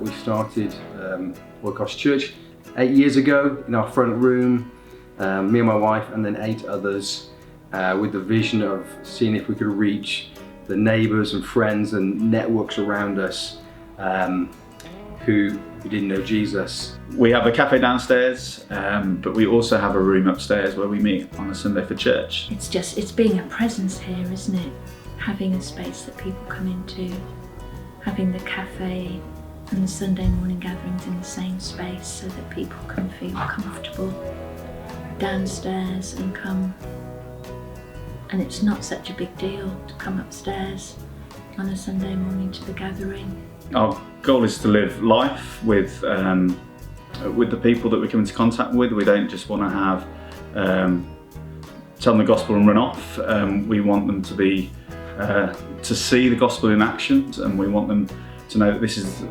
We started Oikos Church 8 years ago in our front room, me and my wife and then 8 others, with the vision of seeing if we could reach the neighbours and friends and networks around us who didn't know Jesus. We have a cafe downstairs, but we also have a room upstairs where we meet on a Sunday for church. It's being a presence here, isn't it? Having a space that people come into, having the cafe and the Sunday morning gatherings in the same space so that people can feel comfortable downstairs and come. And it's not such a big deal to come upstairs on a Sunday morning to the gathering. Our goal is to live life with the people that we come into contact with. We don't just want to have tell them the gospel and run off. We want them to be to see the gospel in action, and we want them to know that this is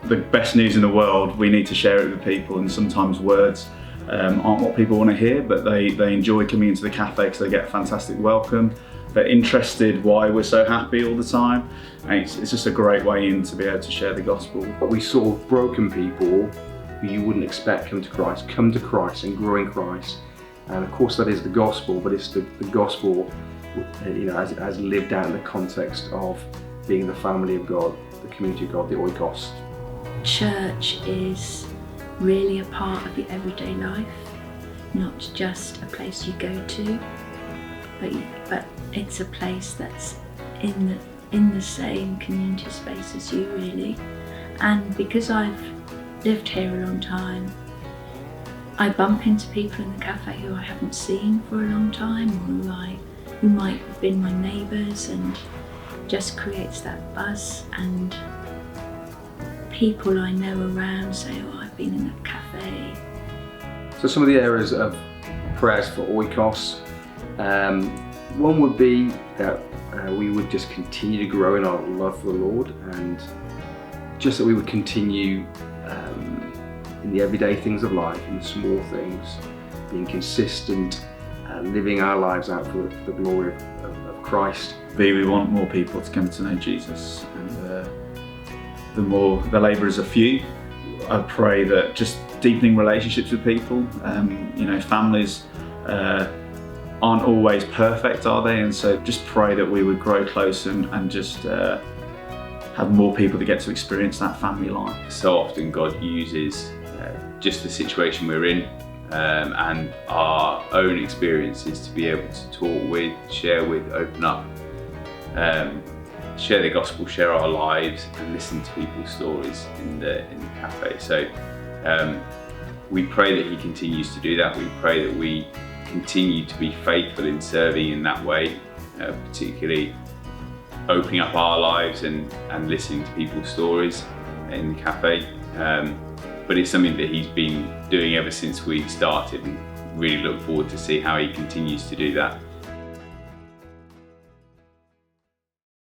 the best news in the world. We need to share it with people, and sometimes words aren't what people want to hear, but they enjoy coming into the cafe because they get a fantastic welcome. They're interested why we're so happy all the time, and it's just a great way in to be able to share the gospel. But we saw broken people who you wouldn't expect come to Christ and grow in Christ. And of course that is the gospel, but it's the gospel as lived out in the context of being the family of God, the community of God, the Oikos. Church is really a part of your everyday life, not just a place you go to, but it's a place that's in the same community space as you, really. And because I've lived here a long time, I bump into people in the cafe who I haven't seen for a long time, or who might have been my neighbours, and just creates that buzz. And people I know around say, "Oh, I've been in that cafe." So some of the areas of prayers for Oikos, one would be that we would just continue to grow in our love for the Lord, and just that we would continue in the everyday things of life, in the small things, being consistent, living our lives out for the glory of Christ. We want more people to come to know Jesus, and the labourers are few. I pray that just deepening relationships with people, families aren't always perfect, are they? And so just pray that we would grow close and just have more people to get to experience that family life. So often God uses just the situation we're in and our own experiences to be able to talk with, share with, open up, share the gospel, share our lives, and listen to people's stories in the cafe. So we pray that He continues to do that. We pray that we continue to be faithful in serving in that way, particularly opening up our lives and listening to people's stories in the cafe. But it's something that He's been doing ever since we started, and really look forward to see how He continues to do that.